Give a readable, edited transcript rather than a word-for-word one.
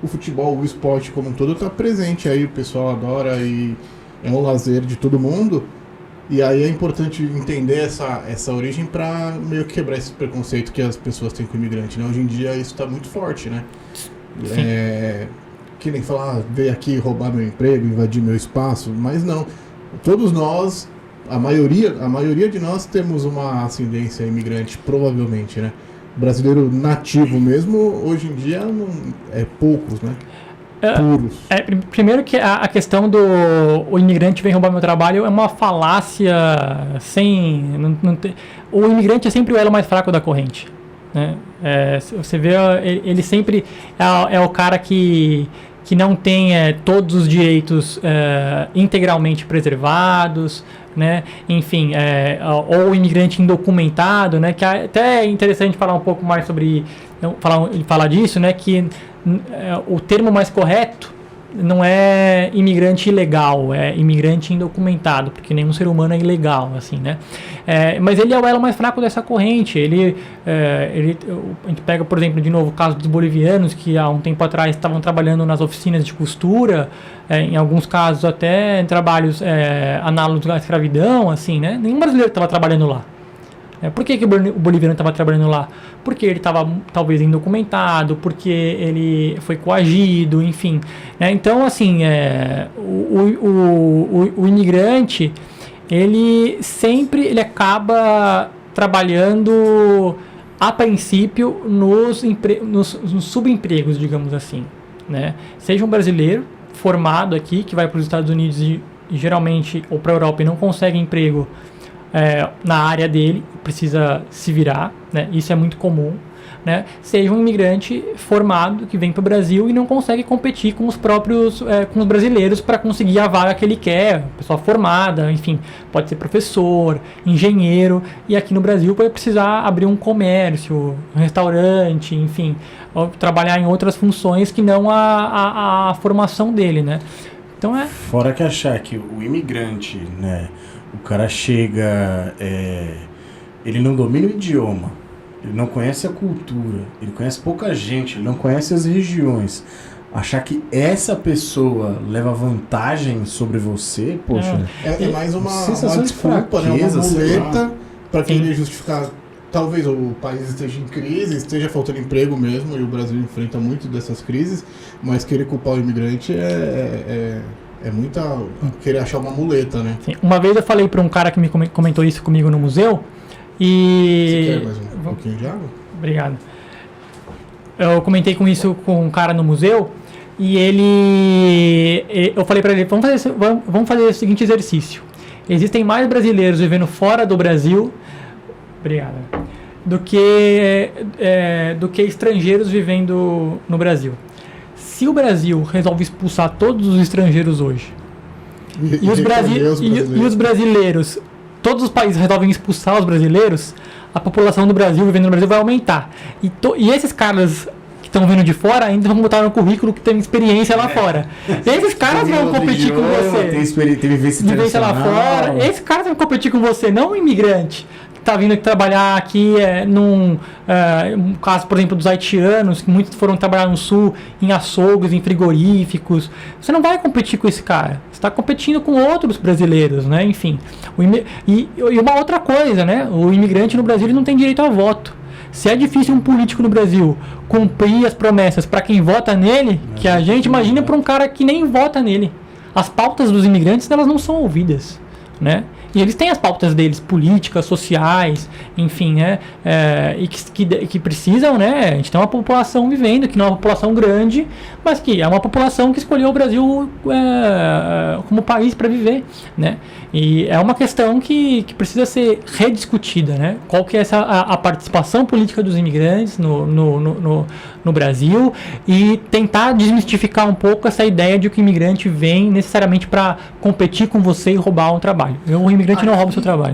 o futebol, o esporte como um todo está presente aí, o pessoal adora e é um lazer de todo mundo. E aí é importante entender essa origem para meio que quebrar esse preconceito que as pessoas têm com o imigrante, né? Hoje em dia isso está muito forte, né? Que nem falar, veio aqui roubar meu emprego, invadir meu espaço, mas não. Todos nós, a maioria de nós temos uma ascendência imigrante, provavelmente, né? Brasileiro nativo mesmo, hoje em dia não, é poucos, né? Puros. Primeiro que a questão do o imigrante vem roubar meu trabalho é uma falácia sem... o imigrante é sempre o elo mais fraco da corrente, né? Você vê, ele sempre é o cara que não tem todos os direitos integralmente preservados, né? Enfim, ou o imigrante indocumentado, né? Que até é interessante falar um pouco mais sobre falar disso, né? Que o termo mais correto não é imigrante ilegal, é imigrante indocumentado, porque nenhum ser humano é ilegal, assim, né? Mas ele é o elo mais fraco dessa corrente. A gente pega, por exemplo, de novo, o caso dos bolivianos, que há um tempo atrás estavam trabalhando nas oficinas de costura, em alguns casos até em trabalhos análogos à escravidão, assim, né? Nenhum brasileiro estava trabalhando lá. Por que o boliviano estava trabalhando lá? Porque ele estava talvez indocumentado, porque ele foi coagido, enfim. Então, assim, o imigrante, ele acaba trabalhando, a princípio, nos subempregos, digamos assim, né? Seja um brasileiro formado aqui, que vai para os Estados Unidos e geralmente, ou para a Europa, e não consegue emprego na área dele, precisa se virar, né? Isso é muito comum, né? Seja um imigrante formado que vem para o Brasil e não consegue competir com os próprios com os brasileiros para conseguir a vaga que ele quer, pessoa formada, enfim, pode ser professor, engenheiro, e aqui no Brasil vai precisar abrir um comércio, um restaurante, enfim, ou trabalhar em outras funções que não a formação dele, né? Então Fora que achar que o imigrante, né, o cara chega, ele não domina o idioma, ele não conhece a cultura, ele conhece pouca gente, ele não conhece as regiões. Achar que essa pessoa leva vantagem sobre você, poxa... É mais uma desculpa, né? Uma muleta para querer justificar. Talvez o país esteja em crise, esteja faltando emprego mesmo, e o Brasil enfrenta muito dessas crises, mas querer culpar o imigrante é muita... querer achar uma muleta, né? Sim. Uma vez eu falei para um cara que me comentou isso comigo no museu, e... Você quer mais um pouquinho de água? Obrigado. Eu comentei com um cara no museu, e eu falei para ele, vamos fazer o seguinte exercício. Existem mais brasileiros vivendo fora do Brasil... Obrigado. Do que estrangeiros vivendo no Brasil. Se o Brasil resolve expulsar todos os estrangeiros hoje, e os brasileiros, todos os países resolvem expulsar os brasileiros, a população do Brasil vivendo no Brasil vai aumentar. E esses caras que estão vindo de fora ainda vão botar no currículo que tem experiência lá fora. Esses caras vão competir com você. Tem vivência lá fora. Esses caras vão competir com você, não o imigrante. Está vindo trabalhar aqui um caso, por exemplo, dos haitianos, que muitos foram trabalhar no sul, em açougues, em frigoríficos. Você não vai competir com esse cara. Você está competindo com outros brasileiros, né? Enfim. E uma outra coisa, né? O imigrante no Brasil ele não tem direito a voto. Se é difícil um político no Brasil cumprir as promessas para quem vota nele, que a gente imagina para um cara que nem vota nele. As pautas dos imigrantes, elas não são ouvidas, né? E eles têm as pautas deles, políticas, sociais, enfim, né? E que precisam, né? A gente tem uma população vivendo, que não é uma população grande, mas que é uma população que escolheu o Brasil como país para viver, né? E é uma questão que precisa ser rediscutida, né? Qual que é a participação política dos imigrantes no Brasil, e tentar desmistificar um pouco essa ideia de que o imigrante vem necessariamente para competir com você e roubar um trabalho. O imigrante não rouba o seu trabalho.